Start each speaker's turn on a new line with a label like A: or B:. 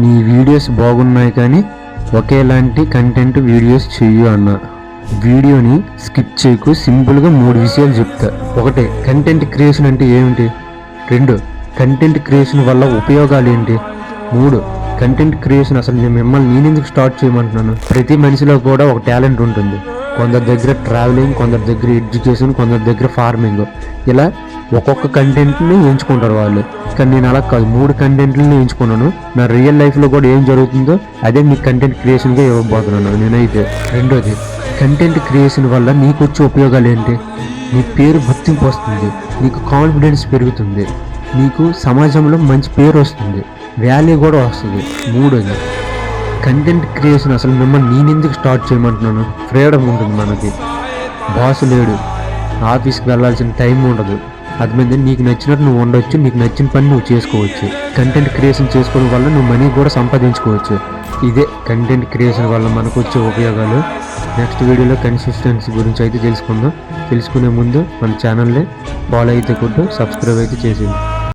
A: నీ వీడియోస్ బాగున్నాయి కానీ ఒకేలాంటి కంటెంట్ వీడియోస్ చెయ్యు అన్న. వీడియోని స్కిప్ చేయకు, సింపుల్గా 3 విషయాలు చెప్తా. 1, కంటెంట్ క్రియేషన్ అంటే ఏమిటి? 2, కంటెంట్ క్రియేషన్ వల్ల ఉపయోగాలు ఏంటి? 3, కంటెంట్ క్రియేషన్ అసలు మిమ్మల్ని నేనెందుకు స్టార్ట్ చేయమంటున్నాను? ప్రతి మనిషిలో కూడా ఒక టాలెంట్ ఉంటుంది. కొందరి దగ్గర ట్రావెలింగ్, కొందరి దగ్గర ఎడ్యుకేషన్, కొందరి దగ్గర ఫార్మింగ్. ఇలా ఒక్కొక్క కంటెంట్ని ఎంచుకుంటారు వాళ్ళు. కానీ నేను అలా కాదు, 3 కంటెంట్లని ఎంచుకున్నాను. నా రియల్ లైఫ్లో కూడా ఏం జరుగుతుందో అదే మీకు కంటెంట్ క్రియేషన్గా ఇవ్వబోతున్నాను నేనైతే. 2ది, కంటెంట్ క్రియేషన్ వల్ల నీకు వచ్చే ఉపయోగాలు ఏంటి? నీ పేరు గుర్తింపు వస్తుంది, నీకు కాన్ఫిడెన్స్ పెరుగుతుంది, నీకు సమాజంలో మంచి పేరు వస్తుంది, వాల్యూ కూడా వస్తుంది. 3ది, కంటెంట్ క్రియేషన్ అసలు మిమ్మల్ని నేనెందుకు స్టార్ట్ చేయమంటున్నాను? ఫ్రీడమ్ ఉంటుంది మనకి, బాస్ లేడు, ఆఫీస్కి వెళ్ళాల్సిన టైం ఉండదు, అర్థమైంది. నీకు నచ్చినట్టు నువ్వు ఉండొచ్చు, నీకు నచ్చిన పని నువ్వు చేసుకోవచ్చు. కంటెంట్ క్రియేషన్ చేసుకోవడం వల్ల నువ్వు మనీ కూడా సంపాదించుకోవచ్చు. ఇదే కంటెంట్ క్రియేషన్ వల్ల మనకు వచ్చే ఉపయోగాలు. నెక్స్ట్ వీడియోలో కన్సిస్టెన్సీ గురించి అయితే తెలుసుకుందాం. తెలుసుకునే ముందు మన ఛానల్ని ఫాలో అయితే కొట్టు, సబ్స్క్రైబ్ అయితే చేసేయండి.